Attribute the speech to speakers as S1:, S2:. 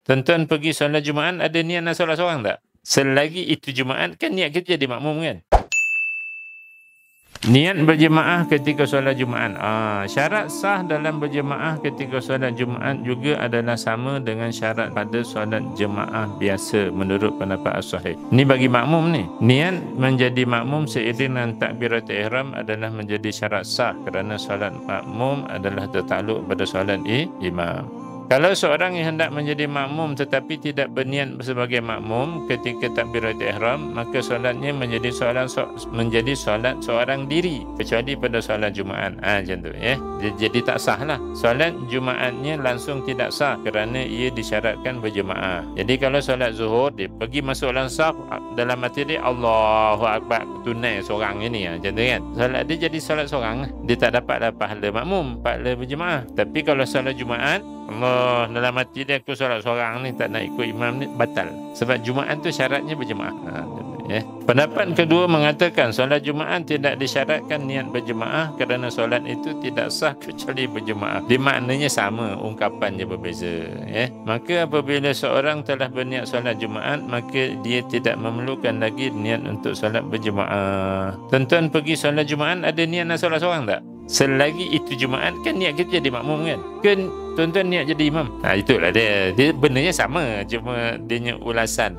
S1: Tuan-tuan pergi solat Jumaat ada niat nak solat seorang tak? Selagi itu Jumaat kan niat kita jadi makmum kan? Niat berjemaah ketika solat Jumaat. Syarat sah dalam berjemaah ketika solat Jumaat juga adalah sama dengan syarat pada solat jemaah biasa menurut pendapat as-sahih. Ni bagi makmum ni. Niat menjadi makmum seiring dengan takbiratul ihram adalah menjadi syarat sah kerana solat makmum adalah tertakluk pada solat imam. Kalau seorang yang hendak menjadi makmum tetapi tidak berniat sebagai makmum ketika takbiratul ihram, maka solatnya menjadi solat seorang diri kecuali pada solat Jumaat. Macam tu ya. Jadi tak sah lah. Solat Jumaatnya langsung tidak sah kerana ia disyaratkan berjemaah. Jadi kalau solat Zuhur dia pergi masuk dalam saf dalam hati dia Allahu Akbar tunai seorang ini macam tu kan. Solat dia jadi solat seorang. Dia tak dapat pahala makmum, pahala berjemaah. Tapi kalau solat Jumaat Allah dalam hati dia aku solat seorang ni tak nak ikut imam ni batal. Sebab Jumaat tu syaratnya berjemaah. Pendapat kedua mengatakan solat Jumaat tidak disyaratkan niat berjemaah kerana solat itu tidak sah kecuali berjemaah. Dia maknanya sama, ungkapannya berbeza. Maka apabila seorang telah berniat solat Jumaat, maka dia tidak memerlukan lagi niat untuk solat berjemaah. Tuan-tuan pergi solat Jumaat ada niat nak solat seorang tak? Selagi itu Jumaat kan niat kita jadi makmum kan? Kan tuan-tuan niat jadi imam. Itulah dia. Dia benarnya sama, cuma dia ulasan.